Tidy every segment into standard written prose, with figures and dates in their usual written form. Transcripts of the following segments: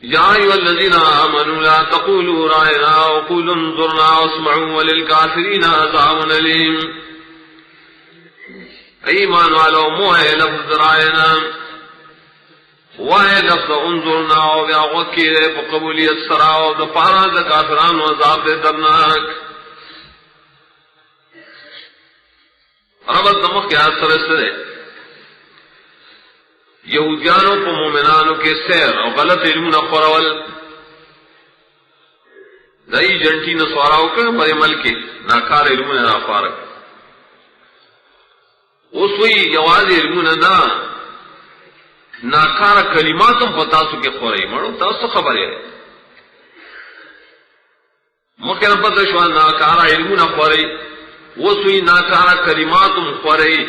یا ایھا الذین آمنوا لا تقولوا رائنا وقولوا انظرنا واسمعوا وللکافرین عذاب علیم. ایمان والو موئے لفظ رائنا وائے لفظ انظرنا و بیا وکیلے پا قبولیت سراو دا پارا دا کافران و عذاب دے درناک. ربط دمخ کے آثر سرے یہودیانوں کو مومنانوں کے سیر اور غلط علم نخورول دائی جنٹی نسواراو کر پر عمل کے ناکار علم نافارک اس وی یواز علم نا ناکار کلماتم پتاسو کے خورائی مرو تاسو خبر ہے مکرم پتہ شوان ناکار علم نخورائی وہ سوئی ناکارا کلماتم خورائی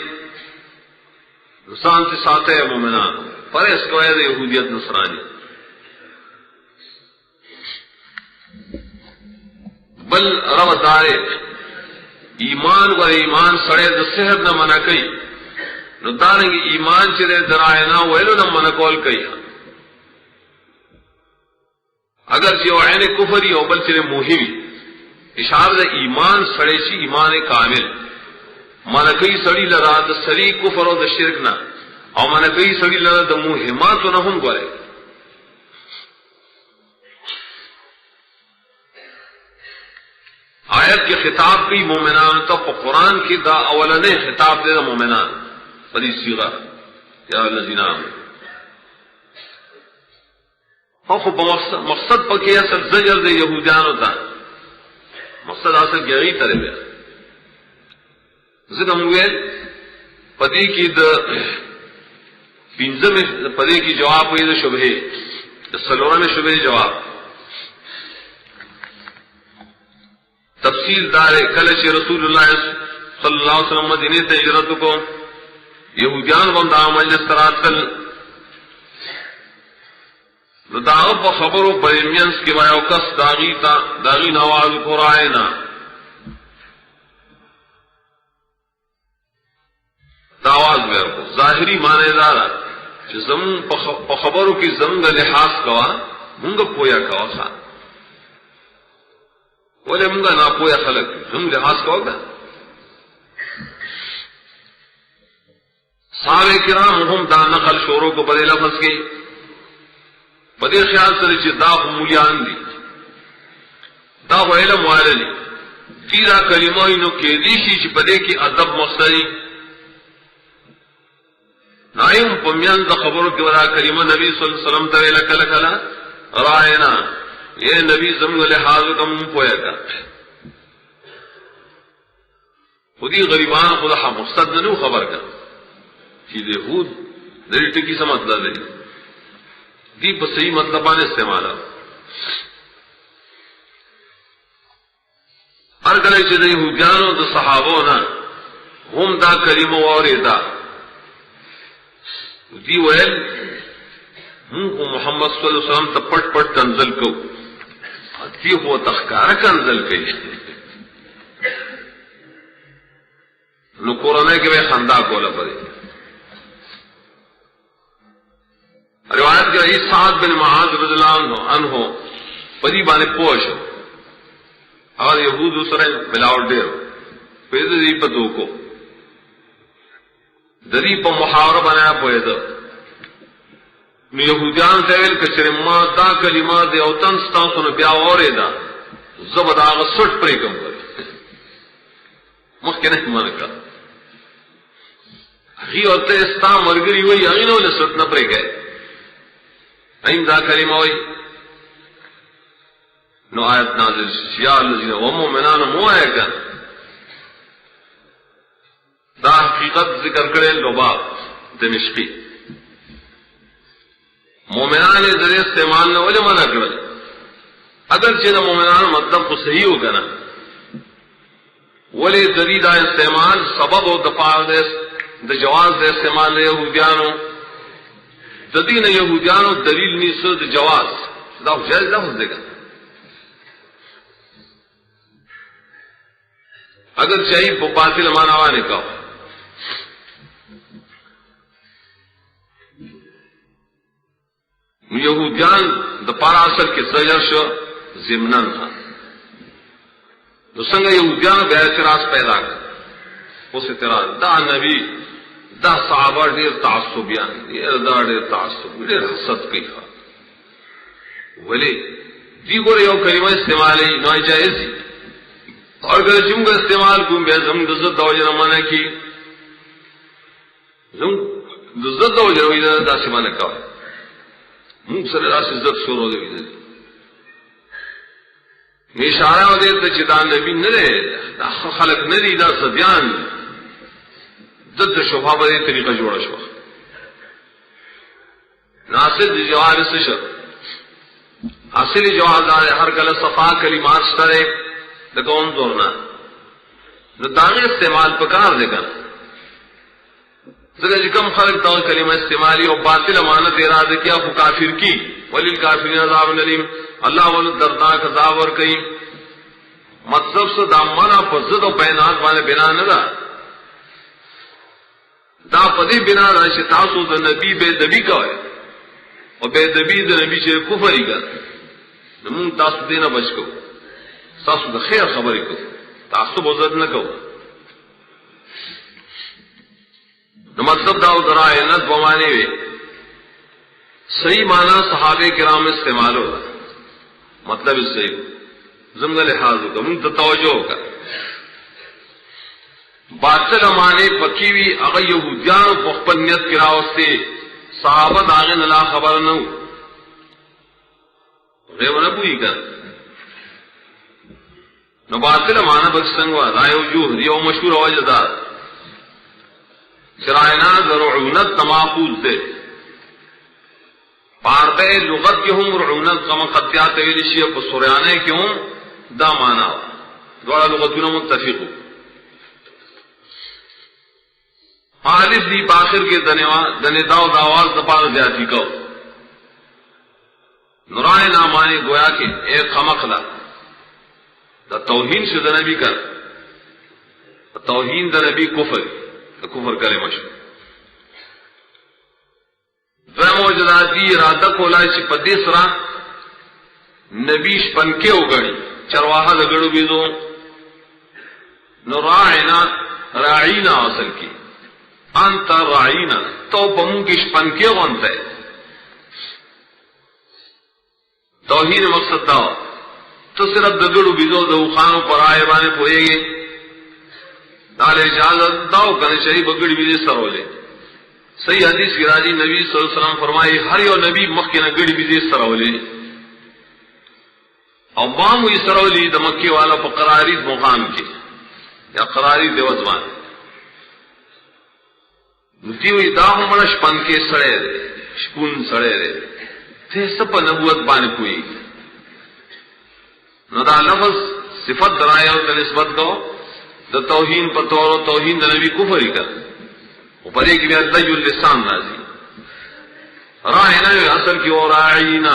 نسان سے ساتھ ہے مومنان پر اس کو ہے یہودیت نصرانی بل رب دارے ایمان و ایمان سڑے دا صحت نہ منع کئی نو دارنگی ایمان چرے درائے نہ ویلو نہ منع کول کئی اگر چیو عین کفری او بل چرے موہمی اشارہ ایمان سڑے چی ایمان کامل مانا کئی سڑی لرا دا سری کفر و دا شرک نا او مانا کئی سڑی لرا دا موہمات و نہم گوارے. آیت کے خطاب کی مومنان تو قرآن کی دا اولنے خطاب دے دا مومنان بڑی سیغہ یا الذین آمنوا مقصد پکی اصل زجر دے یہودیان ہوتا مقصد اصل گیری طرح بے ذکر مویل پدی کی دا پینزم پدی کی جواب ہوئی دا شبہ سلورہ میں شبہ جواب تفصیل دار کلچ رسول اللہ صلی اللہ علیہ وسلم مدینے سے ہجرت کو یہودیان بندہ مجلس تراتل داغب و خبرو پریمینس کے بایو کس داغی نواز قرآن داواز بیر کو ظاہری معنی دارا زمون خبرو کی زمون کا لحاظ کوا منگ پویا کوا خان بولے منگا نا پویا خلق ہم لحاظ کوا گا صحابہ کرام ہم دا نقل شوروں کو بدے لفظ کی بدے خیال سرے چی دا مولیان دی دا علم والے تیرا کلمہ انو کے دیشی چی بدے کی ادب مقصدی نائم پمیان دا خبروں کی ودا کلمہ نبی صلی اللہ علیہ وسلم تویلہ کلا کلا رائنا یہ نبی زمگ لحاظ کم پویا کا خودی غریبان خدا مقصد ننو خبر کا چیز یہود دری ٹکی سا مطلب ہے دی بس صحیح مطلب آنے استعمالا ہر کلے چیز یہودیانو دا صحابونا ہم دا کلمہ واری دا دی ویل ہم کو محمد صلی اللہ علیہ وسلم تا پٹ پٹ تنزل کو دی ہو تخکارہ کنزل کئی نو قرآن کے بے خندہ کولا پڑے روایت کے رئیس سعد بن معاذ رضی اللہ عنہ پدی بانے پوش اور یہود اسرے ملاوٹ دیر پیدا دی پتو کو دری پا محاورہ بنایا پوئے دا یہودیان تیویل کچھر ما دا کلمات دے اوتن ستانسو بیا اورے دا زبد آغا سٹ پرے کم کرے مخی نہیں مانکا اگی ہوتے استا مرگری ہوئی اگینو لے سٹ نپرے گئے این دا کلمہ ہوئی نو آیت نازل یا اللذین ومومنان مو آئے کن دا حقیقت ذکر کرے لباب دمشقی مومنان ذریعے استعمال نہ وجہ منع کرے اگر چیز مومنان مطلب کو صحیح ہو گنا ولی جدید استعمال سبب و دفاع دے جواز دے استعمال یہودیانو جدید یہودیانو دلیل نیسو دے جواز دا جائز لفظ دے گا اگر چاہیے باطل مانوانے کا یہودیان د پارا اصل کې زجر شو ضمنن نو څنګه یهودیان به اعتراض پیدا کړ اوس اعتراض دا نبی دا صحابه ډېر تعصبیان دي دا ډېر تعصب ډېر حسد کوي ولی دی ګور یو کلمه استعمالي نو جائز دي اور اگر جمله استعمال کوم به زم د عزت او جن منه کی زم د عزت او جن ویل دا سیمانه کوي موږ سره راس عزت شروع دی اشاره و دې ته چې دا نبی نه دی دا خلق نه دي دا سديان د شوفا په دې طریقه جوړه شو ناصر دی جواب څه اصلی جواب دا هر کله صفا کلمات سره د کوم زورنا د داغه استعمال پکار دی کنه ځکه چې کوم خلق دا کلمه استعمالي او باطل امانت اراده کیا خو کافر کی وللکافرین عذاب الیم اللہ ول دردناک عذاب ور کوي مطلب څه دامنا فزد او بینات باندې بنا نه ده دا پدې بنا راشي تاسو د نبی به دبی کوي او به دبی د نبی چې کفر یې کوي نو تاسو دې نه بچ کو تاسو د خیر خبرې کو تاسو بوزد نه کو نو مطلب دا درای نه بمانه وي صحیح معنی صحابہ کرام استعمال ہوگا مطلب اس سے زمدہ لحاظ ہوگا من توجہ ہوگا باطل معنی پکی ہوئی اگر یہودیان پخپل نیت کی راوستے صحابہ داغن اللہ خبر نہ ہو غیب نہ پوئی کر نو باطل معنی بکسنگوا رائے وجوہ دیو مشہور وجدار شرائنا ذرعونت تماقود دے پارتے لغت کی ہم رعونت کم خطیات ویلشی اپا سوریانے کی ہم دا مانا دوڑا لغتون متفق ہو حالف دی باخر کے دنیداو داواز دپار زیادی کو نرائے نامانی گویا کہ ایک خمقلا دا توہین سے دنبی کر توہین دنبی کفر کرے مشہور موجوداتی ارادہ کولا چې پدې سره نبی شپنکه وګړي چرواها لګړو بيزو نو راعینا اصل کی انت راعینا تو پمو کې شپنکه وانته توحید مقصد دا تو صرف دګړو بيزو د خوانو پرای باندې پويږي دال اجازه داو کنه شری بګړي بيزي سرولې صحیح حدیث کی راضی نبی صلی اللہ علیہ وسلم فرمائے ہر یو نبی مکہ نہ گڑی بھی سرولی او بام وی سرولی د مکہ والا په قراری مقام کی یا قراری دیوزوان نتی وی دا همړ شپن کې سړې شپون سړې ته سپ نبوت باندې کوي نو دا لفظ صفت درایو ته نسبت کو د توہین په تور توہین د نبی کفر کړ اوپر ایک بھی اللہ اللسان نازی رائنا اصل کی اور آئینا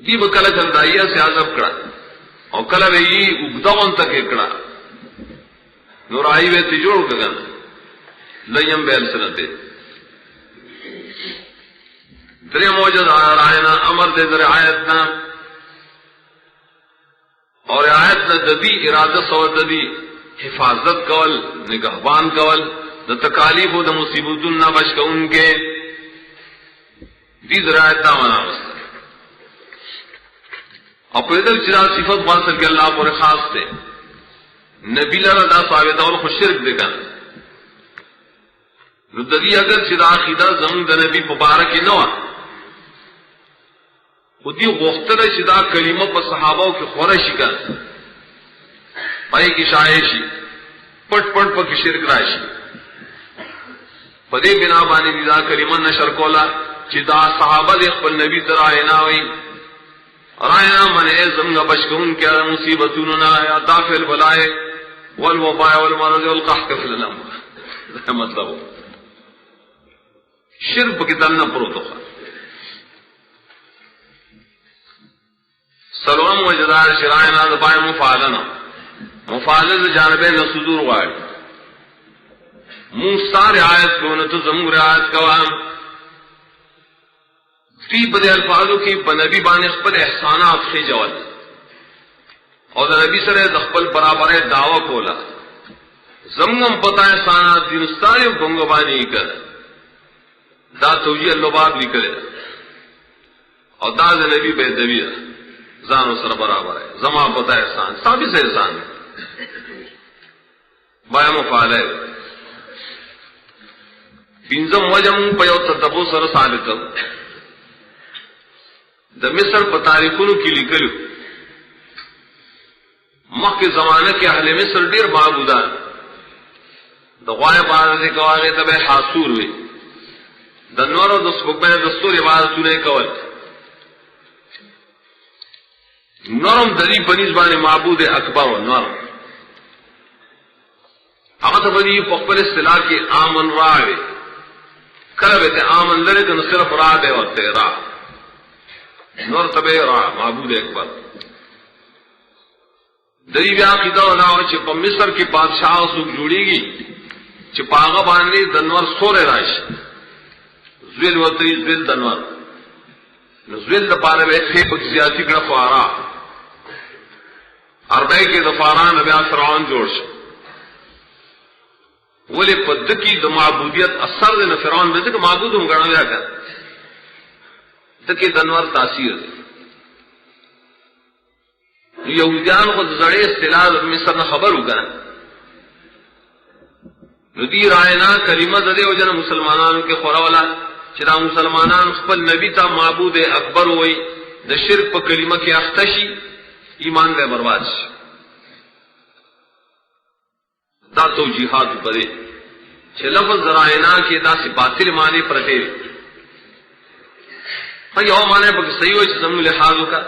دی بکل چندائیہ سے عذب کڑا اور کل وی اگدون تک اکڑا نور آئی وی تجوڑ کگن لیم بیل سنتے درے موجد رائنا امر دے در آیتنا اور آیتنا دبی ارادہ سو دبی حفاظت کول نگہبان کول د تکالیف و د مصیبتون نہ بچ ان کے دی ذرائع دامنا اور پیدل چرا صفت واسل کے اللہ پر خاص تھے نبی لرا دا ثابت اور خود شرک دیکھا ردی اگر چرا عقیدہ زمون د نبی مبارک نہ خودی غختر چدا کلمہ پر صحابہ کی خورشی کا پای کی شایشی پټ پټ پکې شرک راشي پدې بنا باندې دا کلمه نشر کولا چې دا صحابه د خپل نبی سره عیناوي راینا من ازم بشکون کې مصیبتونو نه یا دافل بلای والوباء والمرض والقحط فی الامر مطلب شرک کې دنه پروتو سلام وجدار شراینا د پای مفعلنا مفاضل جانبین صدور غاڑ موسیٰ رعایت کو نتو زمو رعایت کوام فی بدے الفاظوں کی بنبی بانے خپل احسانات خی جوال اور دا نبی سر خپل برابر دعوی کولا زمگم پتا احسانات دینستانی بنگبانی کر دا توجیہ اللباب لکلے اور دا نبی بے دبیر زانو سر برابر ہے زما پتا احسان ثابت سے احسان ہے بایا مفعال ہے پینزم وجم پیو تدبو سر ثابتم دا مصر پا تاریخونو کی لکلو مخ کے زمانہ کے اہل مصر دیر معبودان دا غوائے بارزی کواغی تب حاسور ہوئی دا نور و دا سبکمین دستور عبادتونے کول نورم دری بنیزبان معبود اکبر و نورم اگر بدی فقبل اصطلاح کی آمن راوی کربتے آمن لرکن صرف رابے ہوتے را نور تبے را معبود اکبر دری بیا عقیدہ وناو چی پا مصر کی بادشاہ سوک جوڑی گی چی پاغا باندی دنور سور راش زویل وطری زویل دنور زویل دا پارے بے خیب زیادی کڑا فارا عربے کے دفاران بیا فرعون جوڑ شا ولی پدکی دا معبودیت اثر دے فرعون بے دکا معبود ہم گڑا بیا کر دکی دنور تاثیر دے یہودیان خود زڑے اصطلاح مصر نہ خبر ہوگا ندی رائنا کلمہ دے وجن مسلمانان کے خورا والا چرا مسلمانان خپل نبی تا معبود اکبر ہوئی دا شرک پا کلمہ کی اختشی ایمان دے برباد شی دا توجیحات پدے چھ لفظ رائنا کی دا سی باطل معنی پرتے یو معنی پا صحیح ہوئی چھ زمن لحاظوں کا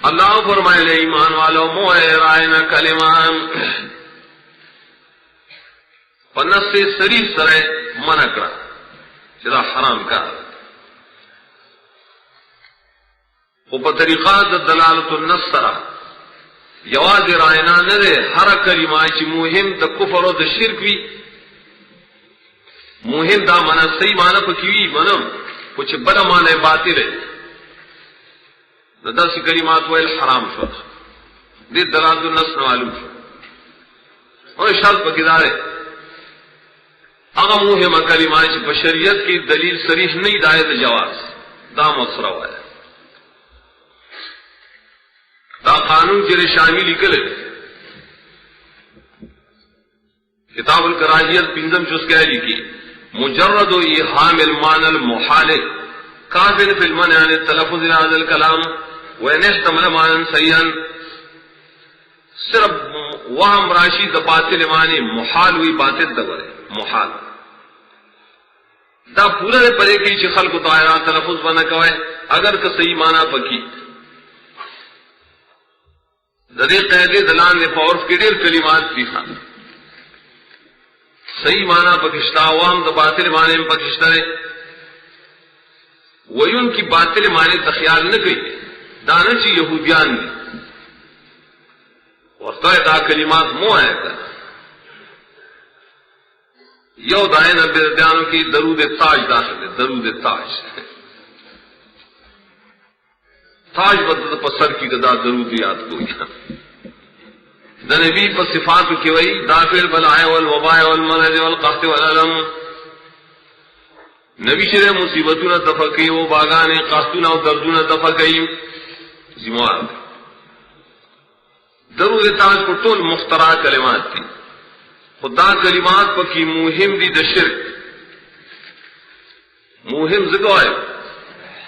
اللہ فرمائے لے ایمان والو موئے رائنا کلمان پنس سے سریف سرے منع کرا چرا حرام کا وہ پا طریقہ دا دلالت النس سرا یواز رائنا نرے ہر کلمہ چی مہم دا کفر و دا شرک بھی مہم دا منع صحیح معنی پا کیوی منم کچھ بڑا معنی باطل ہے دس کلمات ویل حرام شو دے دلالت النس معلوم شو اور شرط پکیدار ہے اگر مہم کلمات چی بشریت کی دلیل صریح نہیں دائے دا جواز دا مصرہ ہوا ہے دا قانون جرے شامل لکل ہے کتاب الکراہیت پنجم چس کہہ لکھی مجرد و ایحام المان المحال کافر فی المنع عن التلفظ هذا الكلام وَإِنْ احْتَمَلَ مَعْنًا صَحِيحًا صرف وہم راشی دا باطل معنی محال ہوئی باطل دورے محال دا پورا دے پرے کی چی خلق دائرہ تلفظ بنا کوئے اگر کا صحیح معنی پکی دے قیدے دلان نے فورف کے دیر کلمات بھی خان صحیح معنی پکشتا وہم دا باطل معنی میں پکشتا ہے وہی ان کی باطل معنی تخیال نہ کئی دانا چی یہودیان نے وقتا دا کلمات مو آئے تھا یو دائن ابردیانوں کی درود تاج داخل ہے درود تاج تاج بدل پسر کی دا درود یاد کو دا نبی پر صفات کی وئی دافل بلائے والوباء والمرض والقحط والعلم نبی شرح مصیبتوں دفع کی وہ باغان قحطوں اور دردوں دفع کی ذمہ درود تاج کو ٹول مخترع کلمات تھی خدا کلمات پر کی مہم دی دا شرک مہم زگوائے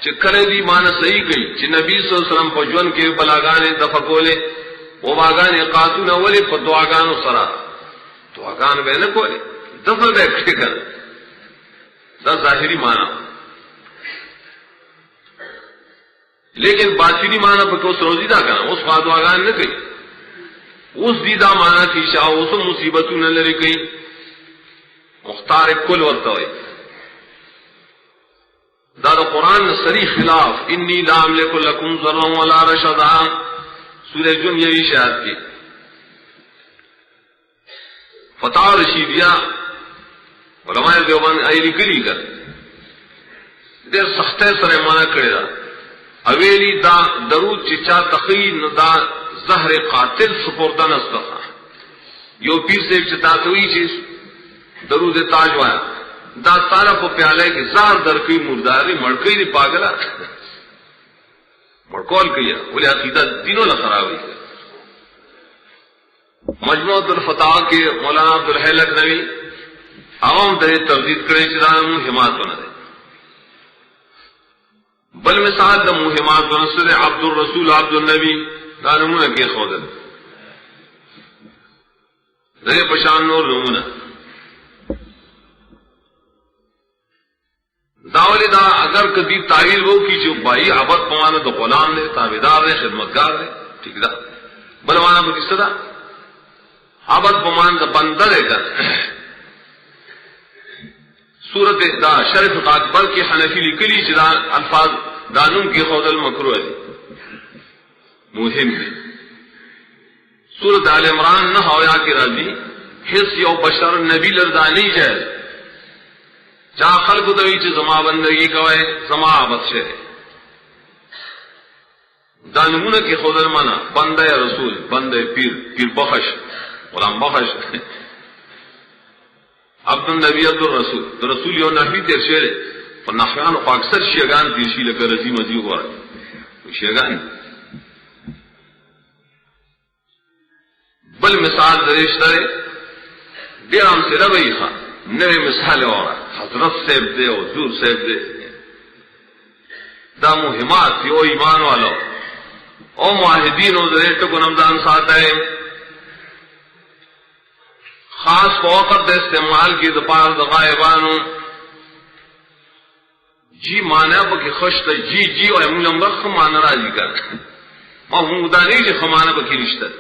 چکرے دی معنی صحیح گئی چی نبی صلی اللہ علیہ وسلم پجون کے بلاگانے دفع کولے وہ باغانے قاتون اولی پر دعاگانو سرا دعاگان بے نہ کولے دفع بے کھٹے کر دا ظاہری معنی لیکن باطنی معنی پر اس روزی دا کرنا اس خواہ دعاگان نہ گئی اس دیدہ معنی کی شاہ اس مصیبتوں نہ لڑے گئی مختار کل ورطا ہوئی دا قرآن صریح خلاف انی لا املک لکم ضرا ولا رشدا سورہ جن یہ اشارت کی فتح رشیدیہ علماء دیوبند ایلی کلی کر دیر سختے سر مانا کرے دا اویلی دا درود چچا تخین دا زہر قاتل سپورتا نستخا یو پیر سے چتا توی چیز درود تاج وایا دا تارا پا پیالے کی زہر درکی مرداری مڑکئی دی پاگلا مڑکول کیا بولے عقیدہ دینوں لخراوی مجموعۃ الفتاوی کے مولانا عبدالحی لکھنوی عوام دے تردید کرے چرانمو حمایت بنا دے بل مثال دا مہمات ونصر عبد الرسول عبد النبی دا نمونہ کے خودل دے پشان نور نمونہ داولی دا اگر کدی تعویل وہ کی جو بائی عبد پوانا دا غلام دے تابدار دے خدمتگار دے ٹھیک دا بل وانا بکس دا عبد پمان دا بندہ دے کر سورت دا شرف اکبر کی حنفی لکلی چدا الفاظ دانم کی خودل مکروہ ہے مہم ہے سورت آل عمران نہ ہویا کی راضی حس یو بشر نبی لردانی جائز چاہ خلق دوی چی زما بندگی کوئے زما عبد شے دانمونہ کی خودل منا بندہ رسول بندہ پیر پیر بخش غلام بخش عبد النبی عبد الرسول تو رسول یو نحوی تیر شیر پر نحویان کو اکثر شیگان تیرشی لکر رضی مزی ہوا رہا شیگان بل مثال دریش ترے دیرام سے ربئی خواہ نوے مثال ہو رہا حضرت صاحب دے اور حضور صاحب دے دا مہمات یو ایمان والا او معاہدین و دریٹو کو نمدان ساتا ہے خاص فوقت استعمال کی دپار دغائبانو جی مانا بکی خشت جی جی اور امون لمبر خمانا راجی کر اور مدانی جی خمانا بکی رشتہ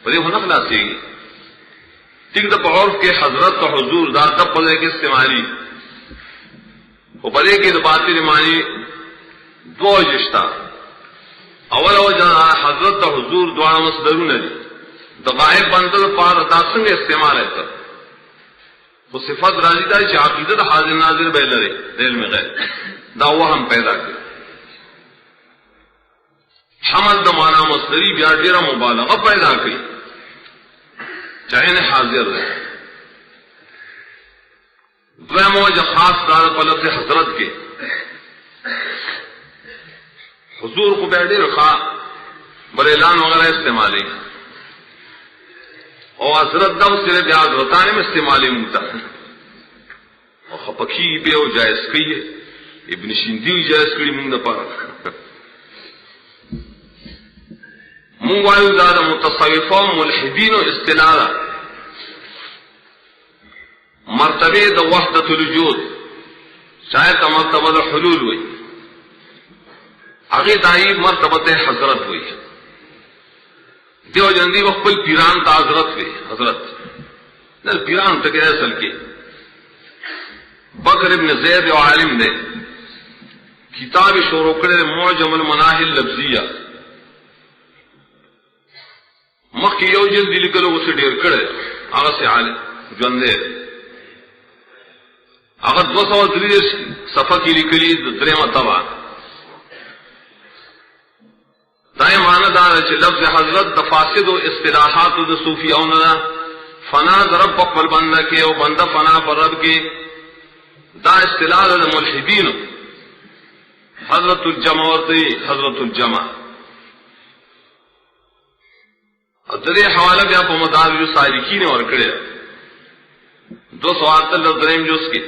بلے ہو نقلا سے گی تک دپ عرف کے حضرت و حضور دا تب پلے کے استعمالی وہ بلے کی دباتی معنی دو جشتہ اول وجہ حضرت و حضور دعا مصدرون دی دغائب بندل پار داسنگ استعمال ہے تر وہ صفت راضی داری چاہ عقیدت حاضر ناظر بیلرے دل میں غیر دا وہ ہم پیدا کریں حمد دمانا مصدری بیا ڈیرہ مبالغہ پیدا کریں چاہے نے حاضر رہے دویم وجہ خاص دار پلت حضرت کے حضور کو بیٹھے رکھا بریلان وغیرہ استعمالی اور حضرت دا صرف یاد رتانے میں استعمالی ملتا اور خپکی بے ہو جائز کئی ہے ابن شندی ہوئی جائز کئی منگ دا پارا منگوائیو دادا متصوفہ ملحدین و استنارہ مرتبہ دا وحدت الوجود چاہے تا مرتبہ دا حلول ہوئی آگے دائی مرتبہ حضرت ہوئی دیو جندی وقت پل پیران تا حضرت ہوئی حضرت نل پیران تک اصل کے بکر ابن زید و عالم نے کتاب شروع کرے معجم المناہل لفظیہ مخ کی یو جلدی لکلو اسے ڈیر کرے آغا سے عالم جندے اگر 230 صفحہ کی لکلی درے مرتبہ دائیں معنی دار ہے لفظ حضرت دفاسد و اصطلاحات و صوفیاؤں فنا رب پل بندہ کے او بندہ فنا پر رب کے دا اصطلاح ملحدین حضرت الجمع ورتے حضرت الجمع درے حوالہ بیا پا مدار جو سائرکین اور کڑے 208 لفظ درہم جو اس کے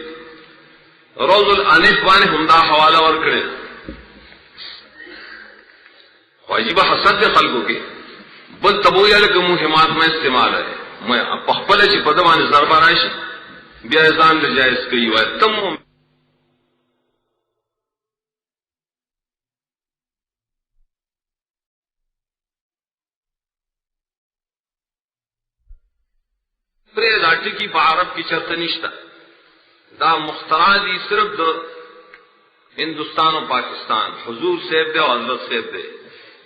روز الانف بانے ہمدہ حوالہ اور کڑے واجب حسد خلقوں کے بل تبویا لکہ مہمات میں استعمال ہے میں پخپل چی پدوان ضربہ رائش بیا ازان لجائز کئی ہوئے تم لاٹھی کی بعرب کی چرت نشتہ دا مخترع دی صرف دا ہندوستان و پاکستان حضور صاحب دے و حضرت صاحب دے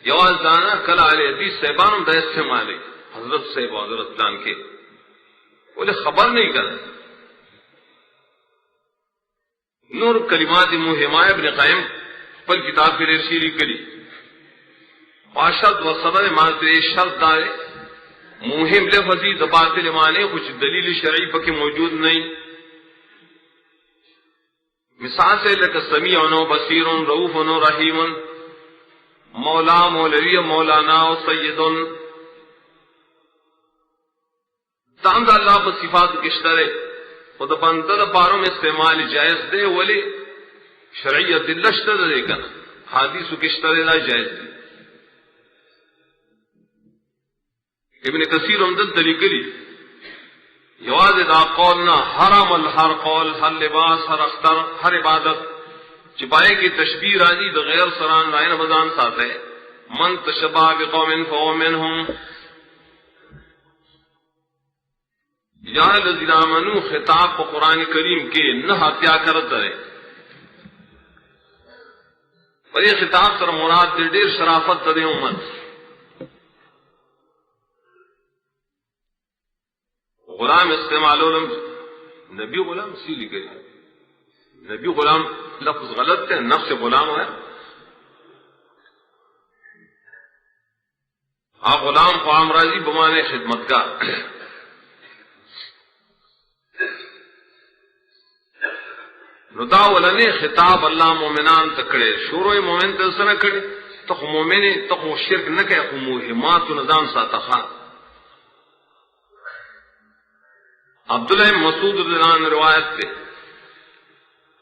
یواز دانا کل آلے حدیث صاحبان دا استعمالے حضرت صاحب و حضرت دان کے بولے خبر نہیں کر نور کلمات مهمه ابن قیم پر کتاب کے ارشیری کری واشد و صبر مانتے شرط دارے مهم لفظی باطل معنی کچھ دلیل شرعی پکے موجود نہیں. مثال سے لک سمیع و بصیر رؤوف و رحیم مولا مولوی مولانا و سید تام دا اللہ پر صفات کشترے خود بندر پاروں میں استعمال جائز دے ولی شرعیت دلشتر دے کنا حدیث کشترے لا جائز دے. ابن کثیر عمدت دلیکلی یواز دا قولنا حرام الہر قول ہر لباس ہر اختر ہر عبادت چپائے کی تشبیہ راضی دا غیر سران رائن بزان ساتے من تشبہ بقوم فهو منہم یا الذین آمنوا خطاب کو قرآن کریم کے نہ ہتیا کرت رہے اور یہ خطاب سر مراد دیر شرافت تدے امت غلام استعمال علم نبی غلام سیلی گئی نبی غلام لفظ غلط ہے نفس غلام ہے آپ غلام قوام راضی بمانے خدمت کا ردا ولنے خطاب اللہ مومنان تکڑے شروع مومن تلسنہ کڑے تخ مومن تخ شرک نہ کہ موہمات و نظام ساتخا. عبداللہ مسعود رضی اللہ عنہ روایت تے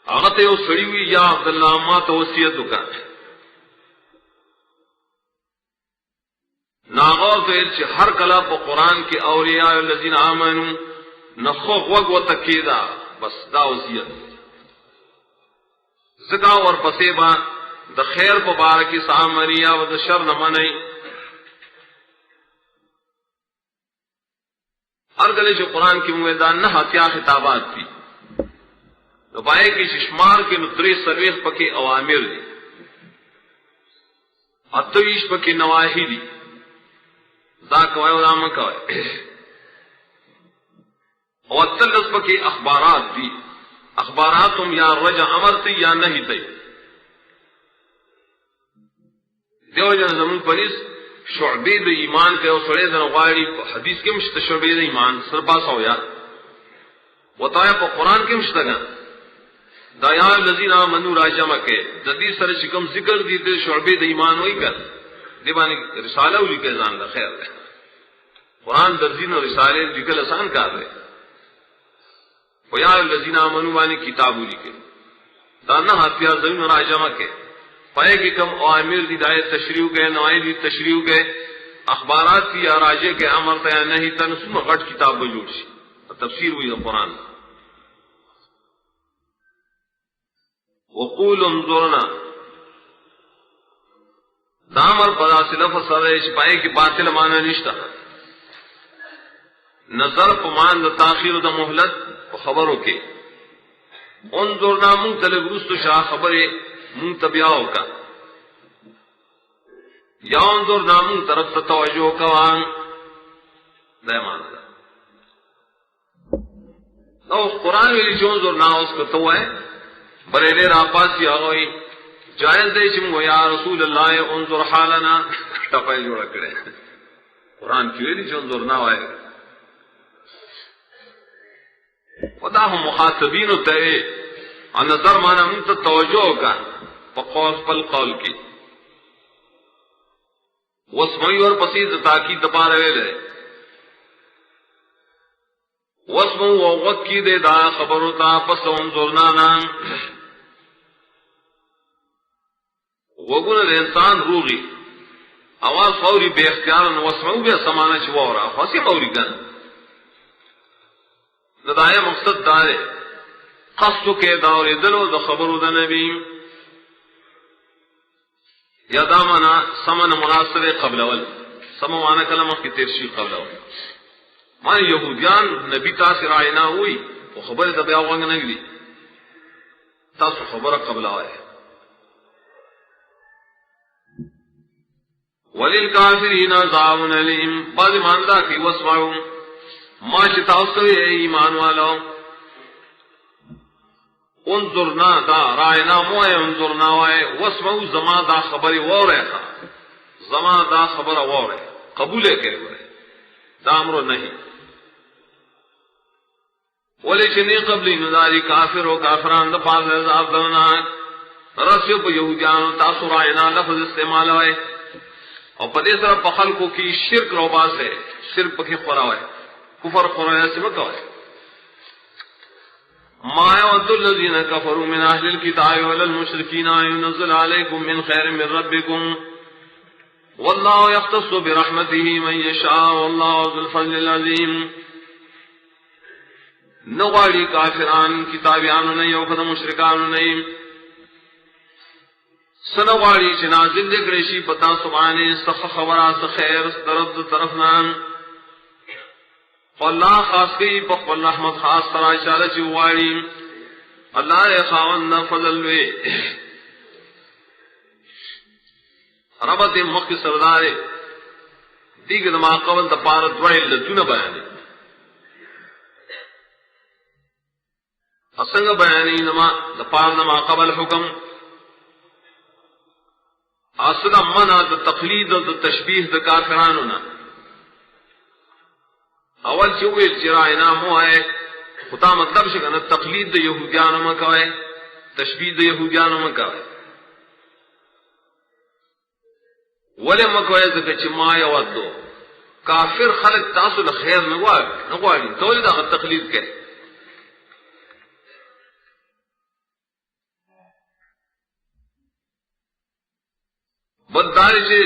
آغت او سڑی ہوئی یا عبداللہ ما تو وصیت کا ناغور تو ایچ ہر کلا پا قرآن کے اولیاء الذین آمنوا نخوق وگ و تکیدہ بس دا وصیت زکا اور پسیبا دا خیر پا بارکی سامریا و دا شر نمانی ہر گلے جو قرآن کی مویدان نہ ہتیا خطابات تھی نبائے کی ششمار کے نتری سرویخ پکی اوامر دی اتویش پکی نواہی دی دا کوئے و دامن کوئے واتلس پکی اخبارات دی اخباراتم یا رجع امر تی یا نہیں تی دیو جن زمون پنیس شعبے د ایمان کے سڑے دن غاری حدیث کے مشت شعبے د ایمان سر پاس ہو یا وطایا پا قرآن کے مشتگا دایا الذین آمنوا راجمہ کے جدید سر شکم ذکر دی دے شعبے د ایمان ہوئی کر دیبانی رسالہ ہوئی کے زان دا خیر ہے قرآن درزین و رسالے لکل آسان کار رہے ویا الذین آمنوا بانی کتاب ہوئی کے دانا ہاتھیا زمین راجمہ کے پائے کہ کم اوامر دی دائے تشریح گئے نوائی دی تشریح گئے اخبارات کی یا راجے کے امر تیا نہیں تنسم غٹ کتاب بجوڑ سی تفسیر ہوئی قرآن وقول انظرنا دامر پدا سے لفظ سرش پائے کہ باطل مانا نشتا نظر پمان دا تاخیر دا محلت خبروں کے انظرنا منتلق رست شاہ خبریں منتبیاؤ کا یا انظر نامن طرف توجہ کوان دیمان دا نو قرآن ویلی چون انظر نا اس کو تو ہے بریلے راپاسی آگوئی جائز دے چمگو یا رسول اللہ انظر حالنا ٹپائی جوڑا کرے قرآن کی ویلی چون انظر نا ہوئے ودا ہم مخاطبین ہوتے ہیں نظر مانا منت توجہ کا پقول پل قول کی وسمئی اور پسید تاکی دپا رہے رہے وسمو وقت کی دے دا خبر ہوتا پس انظرنا نام وگن دے انسان روغی آواز فوری بے اختیارا وسمو بے سمانا چوارا خوصی موری کن ندائے مقصد دارے قصد کے دور دلو دا خبرو دا نبی یا دامنا سمن مناصر قبل اول سموانا کلمہ کی ترشی قبل اول مانا یہودیان نبی تاثر آئینا ہوئی وہ خبر دا بیاو غنگ نگلی تاسو خبر قبل آئے وَلِلْكَافِرِينَ عَذَابٌ أَلِيمٌ بعض ماندہ کی وَاسْمَعُوا ما چتاوستوی اے ایمان والاو انظرنا دا رائنا موئے انظرنا وائے واسمعوا زما دا خبر وورے تھا زما دا خبر وورے قبولے کرے ورے دا امر نہیں ولی چنی قبلی نداری کافر و کافران دا پاس عذاب دوناک رسیب یہودیان تاسو رائنا لفظ استعمال ہوئے اور پدے طرح پخل کو کی شرک روبا سے شرک پکی خورا ہوئے کفر خورا سے مکہ ہوئے ما يود الذين كفروا من اهل الكتاب ولا المشركين ينزل عليكم من خير من ربكم والله يختص برحمته من يشاء والله ذو الفضل العظيم نغاڑی کافران کتابیانو نہیں او خدا مشرکانو نہیں سنغاڑی چنازل دکریشی پتا سبحانے سخ خبرہ سخیر درد طرفنان اللہ خاص کی پخ اللہ رحمت خاص طرح اشارہ چواری اللہ خاون فضل وے ربط مخ سردار دیگر ما قبل تپار دوائے لتون بیانی اسنگ بیانی نما تپار نما قبل حکم اصلا منع تقلید و تشبیح د کافرانونا اول چوئے چرائنا مو ہے خطا مطلب شکن تقلید دا یہودیانو مکوئے تشبیح دا یہودیانو مکوئے ولی مکوئے زکا چما یودو کافر خلق تاسو لخیر نگواری تولی دا تقلید کے بدداری سے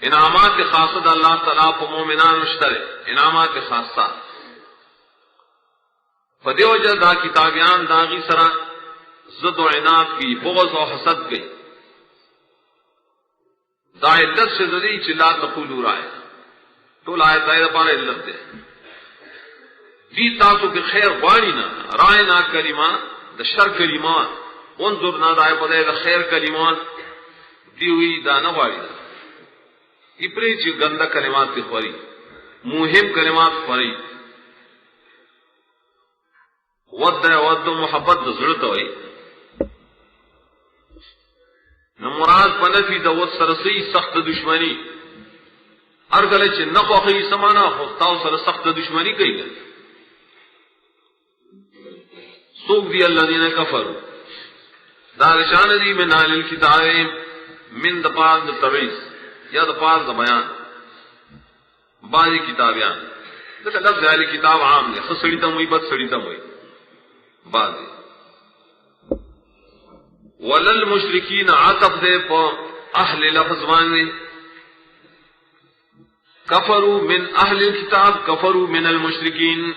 انعامات خاصت اللہ تعالیٰ کو مومنان مشترے انعامات خاصہ فدیو جدا کتابیان داغی سرا زد و عناد کی بغض و حسد گئی دا علت سے ذری چلا تقولو رائے تو لائے دائرہ پارا علت دے دی تاسو کے خیر غوانی نا رائے نا کلمان دا شر کلمان انظر نا دائے پدے دا خیر کلمان دی ہوئی دا نغواری دا ابری چی گندہ کلمات کی خوری مہم کلمات خوری ود محبت ضرورت ہوئی نمراد پنفی دا ود سرسی سخت دشمنی ارگلے چی نخوخی سمانا خوختاو سر سخت دشمنی کئی گئی سوک دی اللہ دین کفر دارشان دی من آل الکتاب من دپار دا تبیز یا دا پاس دا بیان بازی کتابیان لیکن لفظ اہلی کتاب عام دے خس سڑی تم ہوئی بد سڑی تم ہوئی بازی ولل مشرکین عطف دے پا اہل لفظ ماننے کفروا من اہل الکتاب کفروا من المشرکین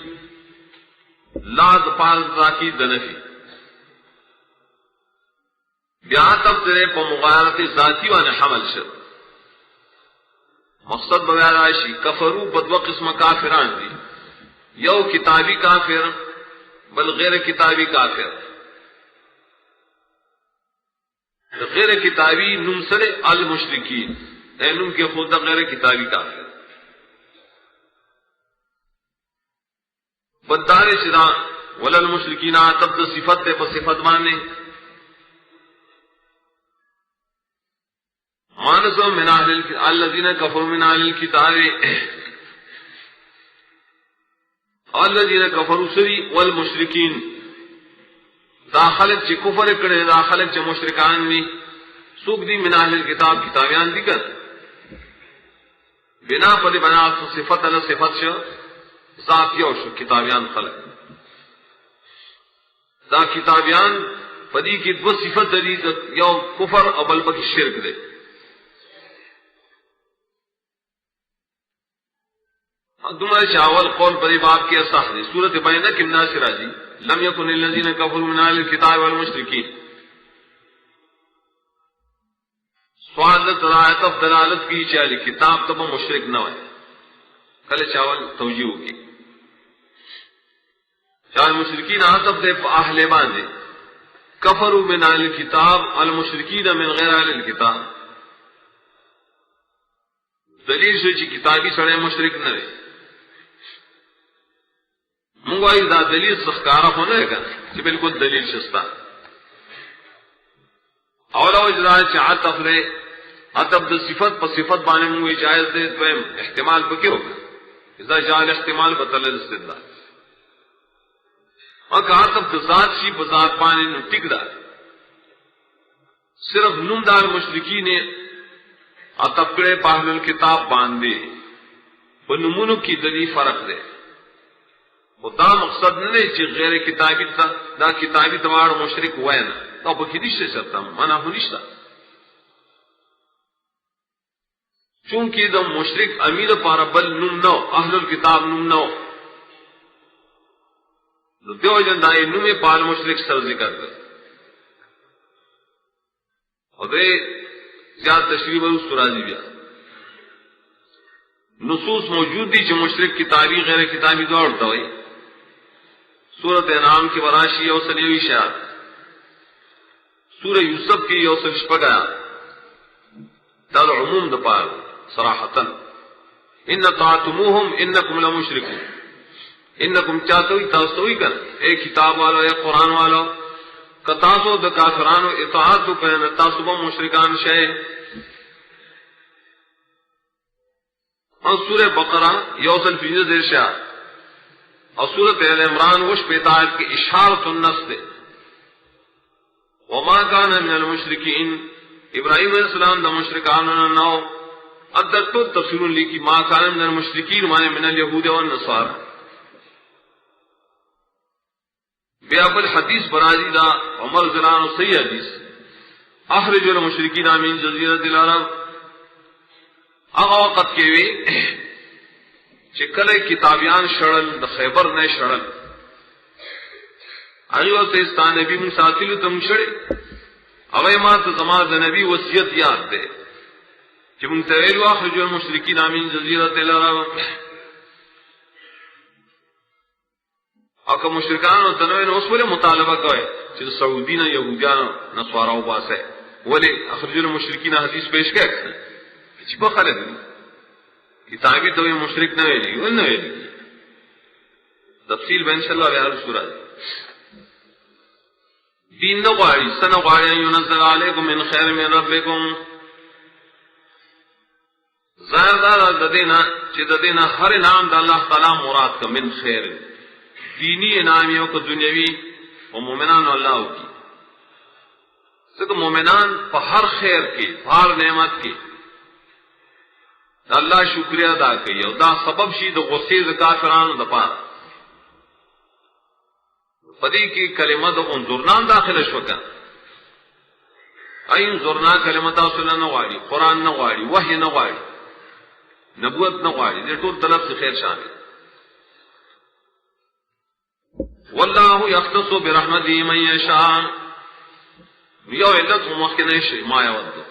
لا دا پاس ذاکی دنفی بیا عطف دے پا مغایرت ذاتی وانے حمل شد مقصد بغیر عائشی کفرو بدو قسم کافران دی یو کتابی کافر بل غیر کتابی کافر غیر کتابی نمسر المشرکین نم کے خود غیر کتابی کافر بدار شدا ولل مشرکین تب صفت دے پر صفت مانے مانسو من الذین کفروا من اہل الکتاب الذین کفروا سری والمشرکین داخلت چی کفر کرے داخلت چی مشرکان بھی سوک دی من اہل الکتاب کتابیان دی کر بنا پر بنا صفت اللہ صفت شو ذاتیہ شو کتابیان خلق دا کتابیان پدی کی دو صفت دی یو کفر اور بل پکی شرک دے تمہارے چاول قول پر باب کی اصح دی سورت بینہ کی ناصر راجی لم یکن الذین کفروا من اہل الکتاب والمشرکین سوال ترایت دلالت کی چالی کتاب تب مشرک نہ ہوئے کل چاول توجیہ کی چال مشرکین عطف دے اہل باندے کفروا من اہل الکتاب المشرکین من غیر اہل الکتاب دلیل سے چی کتابی سڑے مشرک نہ رہے منگوائی دا دلیل سخکارا ہونے گا کہ بالکل دلیل شستا اولا اجرا عطف رے عطف دا صفت پر صفت بانے منگوئی جائز دے تو احتمال پہ کیوں ہوگا اذا جعل احتمال بطل الاستدلال اور کہ عطف دا ذات شی بذات بانے نو ٹک دا صرف نمدار مشرکی نے عطف کرے پاہل الکتاب باندے وہ نمونو کی دلی فرق دے وہ دا مقصد نہیں چی غیر کتابی تا دا کتابی دوار مشرک ہوئے نا دا بکی نشتے چلتا منع ہو نشتا چونکہ دا مشرک امیر پارا بل نم نو اہل الکتاب نم نو دیو جن دائی نم پال مشرک سر ذکر کر اور دے زیادہ تشریف ہے اس سرازی بیا نصوص موجود دی جو مشرک کتابی غیر کتابی دوڑتا ہوئی سورت انعام کی وراشی یوسل یوی شاید سورہ یوسف کی یوسف شپگا دل عموم دپار صراحتاً ان طاعتموہم انکم لمشرکون انکم چاہتوی تاستوی کر اے کتاب والو اے قرآن والو کتاسو دا کافرانو اطاعتو کہنا تاسبا مشرکان شاید اور سورہ بقرہ یوسل فیض ارشاد اور سورۃ ال عمران وش پیتاعت کی اشارت النص دے وما کان من المشرکین ابراہیم علیہ السلام دا مشرکان نو ادر تو تفسیر لکھی ما کان من المشرکین مانے من الیہود والنصارى بیا بل حدیث برازی دا عمر زلان و صحیح حدیث اخرج المشرکین من جزیرۃ العرب اغا وقت کے وی چکل کتابیان شڑل د خیبر نے شڑل ایو سیستان نبی من ساتلو تم شڑے اوے ما تو زمان نبی وصیت یاد دے کہ من تویلو اخرج المشرکین من جزیرۃ العرب اکا مشرکان و تنوین اس ولی مطالبہ کوئے چیز سعودین یہودیان نصواراو باس ہے ولی اخرج المشرکین حدیث پیش کیا چی بخالے دی کتابی تو یہ مشرک نہ ویلی وہ نہ ویلی تفصیل بین انشاءاللہ بیار سورہ دین نہ غاری سنہ غاری ینزل علیکم من خیر من ربکم ظاہر دار ددینا چی ددینا ہر انعام دا اللہ تعالی مراد کا من خیر دینی انعامیوں کو دنیاوی و مومنان اللہ کی سکہ مومنان پا ہر خیر کی ہر نعمت کی اللہ شکریہ ادا کی اور دا سبب شی دا غصے دا کافران دا پارا پدی کی کلمہ دا انظرنان داخل شوکا این انظرنا کلمہ تاصلہ نواری قرآن نواری وحی نواری نبوت نواری دیر طول طلب سے خیر شامل واللہ یختص برحمتی من یشاء یو علت ممکن ہے ما یود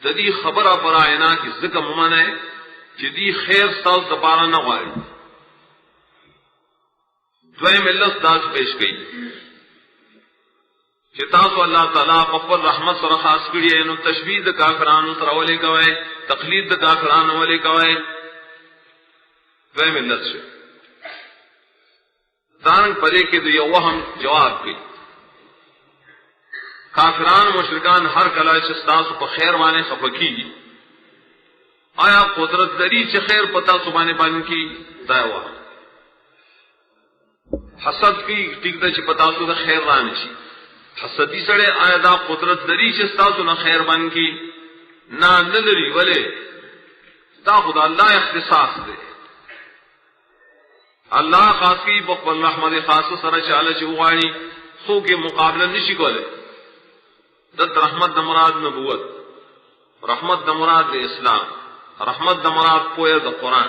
تدی خبر پر آئینا کی ذکر ممن ہے کہ دی خیر ساز دپارا نہ غاری دوئے ملت داس پیش گئی کہ تاسو اللہ تعالیٰ پپر رحمت سر خاص کری ہے نو تشبیح دا کافرانو سر اولی کوئے تقلید دا کافرانو اولی کوئے دوئے ملت سے دارنگ پدے کے دو یہ وہم جواب کی کافران مشرکان ہر کلا چستاسو پا خیر وانے خفکی آیا قدرت دری چھ خیر پتا سبانے بان کی دائیوہ حسد کی ٹک دا چھ پتا سو دا خیر رانے چی حسدی سڑے آیا دا قدرت دری چستاسو نا خیر بان کی نا ندری ولے دا خدا اللہ اختصاص دے اللہ خاص کی بقبل رحمت خاص سر چالا چوغانی سو کے مقابلہ نشی کو لے دت رحمت دمراد نبوت رحمت دمراد اسلام رحمت دمراد پویا دا قرآن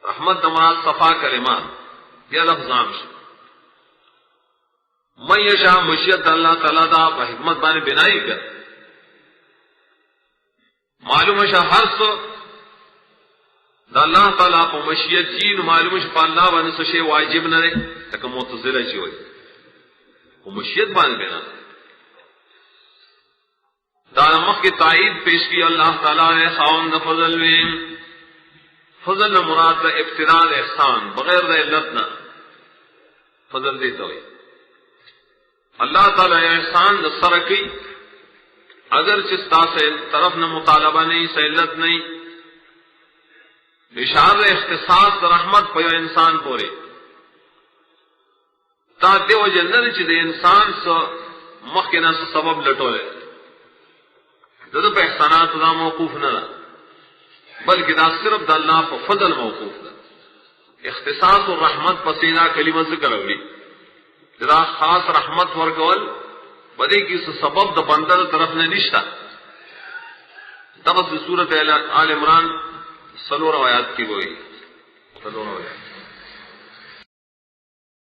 رحمت دمراد صفا کلمات یہ لفظ عام شد من یشاء مشیت اللہ تعالیٰ دا پا حکمت بانے بنائی کر معلوم شاہ ہر سو دا اللہ تعالیٰ پا مشیت چین معلوم شاہ پا اللہ بانے سشے واجب نہ رہے تک متزلہ چی ہوئی وہ مشیت بانے بنا دارمخ کی تائید پیش کی اللہ تعالیٰ نے خاون دا فضل ویم فضل نہ مراد دا ابتداء احسان بغیر دا علت نہ فضل دیتا ہوئی اللہ تعالی احسان دا سرکی اگر چستا سے طرف نہ مطالبہ نہیں سے علت نہیں اشار اختصاص رحمت پہ انسان پورے تاتے وہ جنر چ دے انسان سو مخنا سے سبب لٹولے دد پہ احسانات دا موقوف نہ رہا بلکہ دا صرف دا اللہ پہ فضل موقوف دا اختصاص و رحمت پسینہ کلمہ ذکر ہوئی دا خاص رحمت ورگول بدے کی سبب دا بندر طرف نے نشتا تب صورت آل عمران سلور آیات کی ہوئی سلور آیات